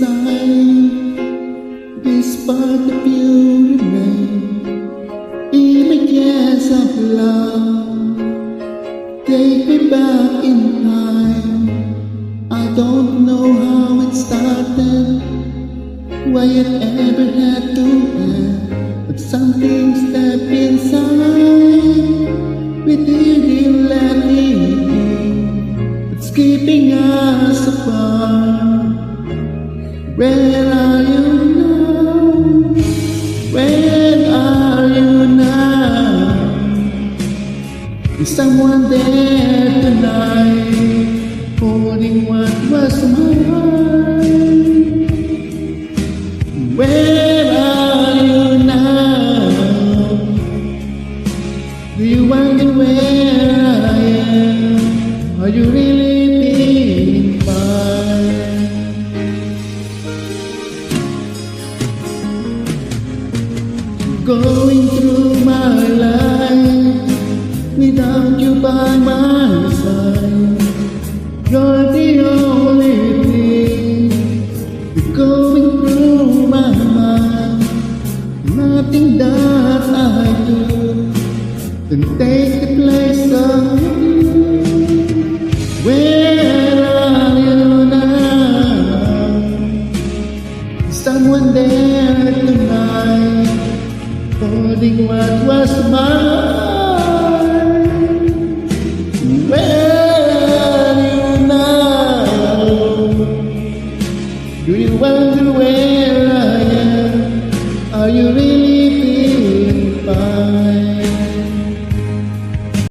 inside this part of you remain. Images of love take me back in time. I don't know how it started, why it ever had to end, but something stepped inside with you, dear, letting in. It's keeping us apart. Where are you now? Where are you now? Is someone there tonight, holding what was mine? Where are you now? Do you wonder where I am? Are you really feeling fine? Going through my life without you by my side. You're the only thing going through my mind. Nothing that I do can take the place of you. Where are you now? Is someone there tonight, holding what was mine? Where are you now? Do you wonder where